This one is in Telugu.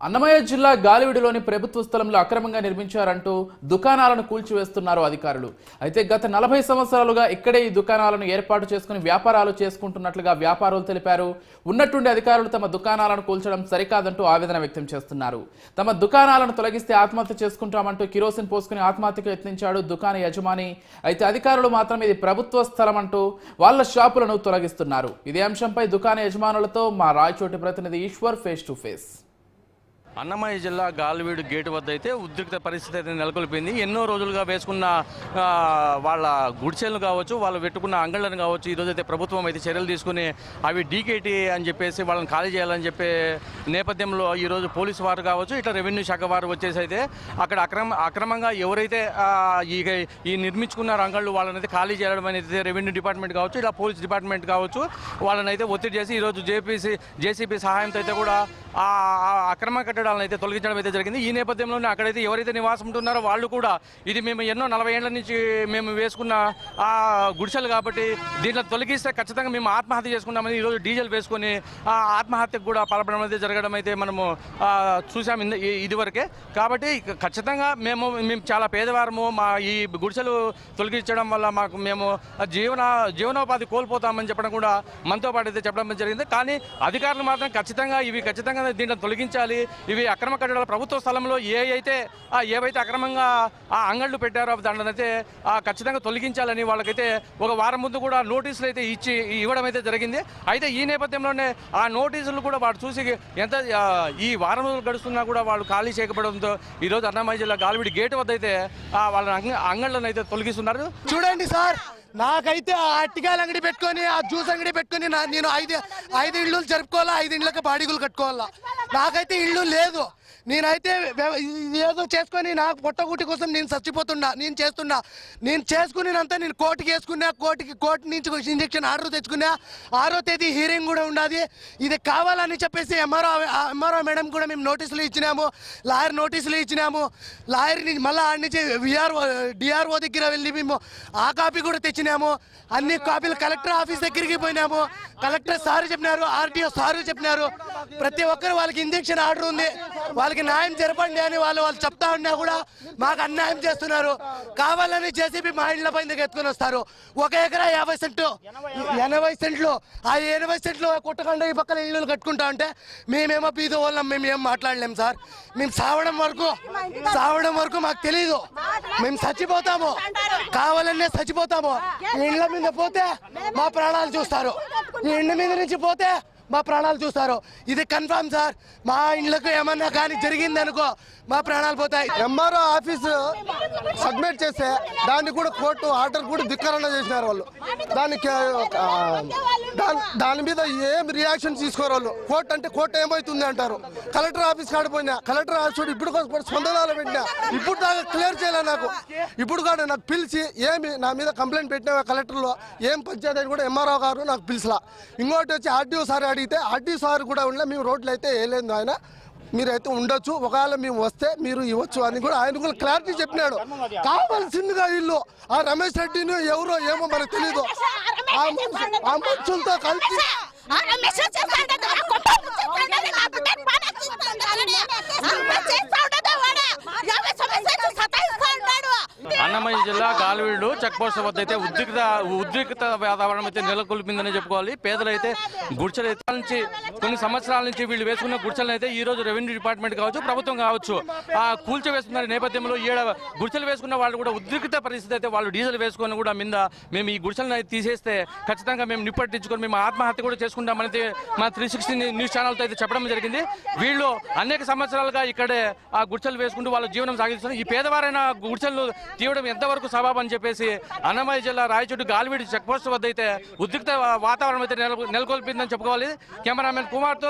అన్నమయ్య జిల్లా గాలివిడిలోని ప్రభుత్వ స్థలంలో అక్రమంగా నిర్మించారంటూ దుకాణాలను కూల్చివేస్తున్నారు అధికారులు. అయితే గత 40 సంవత్సరాలుగా ఇక్కడే ఈ దుకాణాలను ఏర్పాటు చేసుకుని వ్యాపారాలు చేసుకుంటున్నట్లుగా వ్యాపారులు తెలిపారు. ఉన్నట్టుండి అధికారులు తమ దుకాణాలను కూల్చడం సరికాదంటూ ఆవేదన వ్యక్తం చేస్తున్నారు. తమ దుకాణాలను తొలగిస్తే ఆత్మహత్య చేసుకుంటామంటూ కిరోసిన్ పోసుకుని ఆత్మహత్యకు యత్నించాడు దుకాణ యజమాని. అయితే అధికారులు మాత్రం ఇది ప్రభుత్వ స్థలం అంటూ వాళ్ళ షాపులను తొలగిస్తున్నారు. ఇదే అంశంపై దుకాణ యజమానులతో మా రాయచోటి ప్రతినిధి Eshwar face to face. Annamayya జిల్లా గాలివీడు గేటు వద్ద అయితే ఉద్రిక్త పరిస్థితి అయితే నెలకొల్పింది. ఎన్నో రోజులుగా వేసుకున్న వాళ్ళ గుడిసెలను కావచ్చు, వాళ్ళు పెట్టుకున్న అంగళ్ళను కావచ్చు, ఈరోజు అయితే ప్రభుత్వం అయితే చర్యలు తీసుకుని అవి డీకేటీ అని చెప్పేసి వాళ్ళని ఖాళీ చేయాలని చెప్పే నేపథ్యంలో ఈరోజు పోలీసు వారు కావచ్చు, ఇట్లా రెవెన్యూ శాఖ వారు వచ్చేసి అయితే అక్కడ అక్రమంగా ఎవరైతే ఈ నిర్మించుకున్న అంగళ్ళు వాళ్ళని అయితే ఖాళీ చేయడం అనేది రెవెన్యూ డిపార్ట్మెంట్ కావచ్చు, ఇలా పోలీస్ డిపార్ట్మెంట్ కావచ్చు, వాళ్ళని అయితే ఒత్తిడి చేసి ఈరోజు జేసీబీ సహాయంతో అయితే కూడా అక్రమ కట్టడాలను అయితే తొలగించడం అయితే జరిగింది. ఈ నేపథ్యంలోనే అక్కడైతే ఎవరైతే నివాసం ఉంటున్నారో వాళ్ళు కూడా ఇది మేము ఎన్నో 40 ఏళ్ల నుంచి మేము వేసుకున్న గుడిసెలు కాబట్టి దీంట్లో తొలగిస్తే ఖచ్చితంగా మేము ఆత్మహత్య చేసుకున్నామని ఈరోజు డీజిల్ వేసుకొని ఆత్మహత్యకు కూడా పాల్పడడం అయితే జరగడం అయితే మనము చూసాము ఇదివరకే. కాబట్టి ఖచ్చితంగా మేము చాలా పేదవారము, మా ఈ గుడిసెలు తొలగించడం వల్ల మేము జీవనోపాధి కోల్పోతామని చెప్పడం కూడా మనతో పాటు అయితే చెప్పడం జరిగింది. కానీ అధికారులు మాత్రం ఖచ్చితంగా దీంట్లో తొలగించాలి, ఇవి అక్రమ కట్టడాల ప్రభుత్వ స్థలంలో ఏవైతే అక్రమంగా అంగళ్ళు పెట్టారో దాంట్లోనైతే ఖచ్చితంగా తొలగించాలని వాళ్ళకైతే ఒక వారం ముందు కూడా నోటీసులు అయితే ఇవ్వడం అయితే జరిగింది. అయితే ఈ నేపథ్యంలోనే ఆ నోటీసులు కూడా వాడు చూసి ఎంత ఈ వారం రోజులు గడుస్తున్నా కూడా వాళ్ళు ఖాళీ చేయకపోవడంతో ఈరోజు అన్నమయ్య జిల్లా గాలివిడి గేటు వద్ద అయితే వాళ్ళ అంగళ్ళను అయితే తొలగిస్తున్నారు. చూడండి సార్, నాకైతే ఆ అట్టికాయలు అంగడి పెట్టుకొని ఆ జ్యూస్ అంగడి పెట్టుకొని నేను ఐదు ఇళ్ళు జరుపుకోవాలా, 5 ఇళ్ళకి బాడీగులు కట్టుకోవాలా. నాకైతే ఇల్లు లేదు. నేనైతే ఏదో చేసుకొని నాకు పొట్టగుట్టి కోసం నేను చచ్చిపోతున్నా. నేను చేసుకునేంత నేను కోర్టుకి వేసుకున్నా. కోర్టు నుంచి ఇంజక్షన్ ఆర్డర్ తెచ్చుకున్నా. 6వ తేదీ హీరింగ్ కూడా ఉన్నది. ఇది కావాలని చెప్పేసి ఎంఆర్ఓ మేడం కూడా మేము నోటీసులు ఇచ్చినాము, లాయర్ నోటీసులు ఇచ్చినాము. లాయర్ మళ్ళీ ఆడి నుంచి డిఆర్ఓ దగ్గర వెళ్ళి మేము ఆ కాపీ కూడా తెచ్చినాము. అన్ని కాపీలు కలెక్టర్ ఆఫీస్ దగ్గరికి పోయినాము. కలెక్టర్ సార్ చెప్పినారు, ఆర్టీఓ సార్ చెప్పినారు. ప్రతి ఒక్కరు వాళ్ళకి ఇంజక్షన్ ఆర్డర్ ఉంది, వాళ్ళకి న్యాయం జరపండి అని వాళ్ళు చెప్తా ఉన్నా కూడా మాకు అన్యాయం చేస్తున్నారు. కావాలని జేసీబీ మా ఇళ్ల పైన ఎత్తుకొని వస్తారు. 1 ఎకరా 50 సెంట్లు 80 సెంట్లు, ఆ 80 సెంట్లు కొట్టకుండా ఈ పక్కన ఇళ్ళు కట్టుకుంటా ఉంటే మేమేమో బీద వాళ్ళం, మేము ఏం మాట్లాడలేం సార్. మేము సావడం వరకు మాకు తెలీదు. మేము చచ్చిపోతాము, కావాలనే చచ్చిపోతాము. ఈ ఇళ్ల మీద పోతే మా ప్రాణాలు చూస్తారు, ఈ ఇండ్ల మీద నుంచి పోతే మా ప్రాణాలు చూస్తారు. ఇది కన్ఫర్మ్ సార్. మా ఇండ్లకు ఏమన్నా కానీ జరిగిందనుకో మా ప్రాణాలు పోతాయి. ఎంఆర్ఓ ఆఫీసు సబ్మిట్ చేస్తే దాన్ని కూడా కోర్టు ఆర్డర్ కూడా ధిక్కరణ చేసినారు వాళ్ళు. దాని మీద ఏం రియాక్షన్ తీసుకోరు వాళ్ళు. కోర్టు అంటే కోర్టు ఏమవుతుంది అంటారు. కలెక్టర్ ఆఫీస్ కాడిపోయినా, కలెక్టర్ ఆఫీస్ ఇప్పుడు స్పందనాలు పెట్టినా, ఇప్పుడు దాకా క్లియర్ చేయలే నాకు. ఇప్పుడు కూడా నాకు పిలిచి ఏమి నా మీద కంప్లైంట్ పెట్టిన కలెక్టర్లో ఏం పంచాయతీ కూడా ఎంఆర్ఓ గారు నాకు పిలిచలా. ఇంకోటి వచ్చి ఆర్డీఓ సార్ అడిగితే ఆర్డీఓ సార్ కూడా ఉండలే. మేము రోడ్లు అయితే వేయలేదు, ఆయన మీరైతే ఉండొచ్చు, ఒకవేళ మేము వస్తే మీరు ఇవ్వచ్చు అని కూడా ఆయన కూడా క్లారిటీ చెప్పినాడు. కావాల్సిందిగా వీళ్ళు ఆ రమేష్ రెడ్డిని ఎవరో ఏమో మనకు తెలీదు, ఆ మనుషులతో కలిసి అన్నమయ్య జిల్లా గాలివీడు చెక్ పోస్ట్ వద్ద అయితే ఉద్రిక్త వాతావరణం అయితే నెలకొల్పిందని చెప్పుకోవాలి. పేదలైతే గుడిసెలు నుంచి కొన్ని సంవత్సరాల నుంచి వీళ్ళు వేసుకున్న గుడిసెలను అయితే ఈ రోజు రెవెన్యూ డిపార్ట్మెంట్ కావచ్చు, ప్రభుత్వం కావచ్చు కూల్చివేస్తున్న నేపథ్యంలో గుడిసెలు వేసుకున్న వాళ్ళు కూడా ఉద్రిక్త పరిస్థితి అయితే వాళ్ళు డీజిల్ వేసుకొని కూడా మేము ఈ గుడిసెలను అయితే తీసేస్తే ఖచ్చితంగా మేము నిప్పట్టించుకొని మేము ఆత్మహత్య కూడా చేసుకుంటామని మా 360 న్యూస్ ఛానల్తో అయితే చెప్పడం జరిగింది. వీళ్ళు అనేక సంవత్సరాలుగా ఇక్కడే ఆ గుడిసెలు వేసుకుంటూ వాళ్ళ జీవనం సాగిస్తున్నారు. ఈ పేదవారైన గుడిసెలు తీయడం ఎంతవరకు సబబు అని చెప్పేసి అన్నమయ్య జిల్లా రాయచోటి గాలివీడు చెక్ పోస్ట్ వద్ద అయితే ఉద్రిక్త వాతావరణం అయితే నెలకొల్పిందని చెప్పుకోవాలి. కెమెరామెన్ కుమార్తో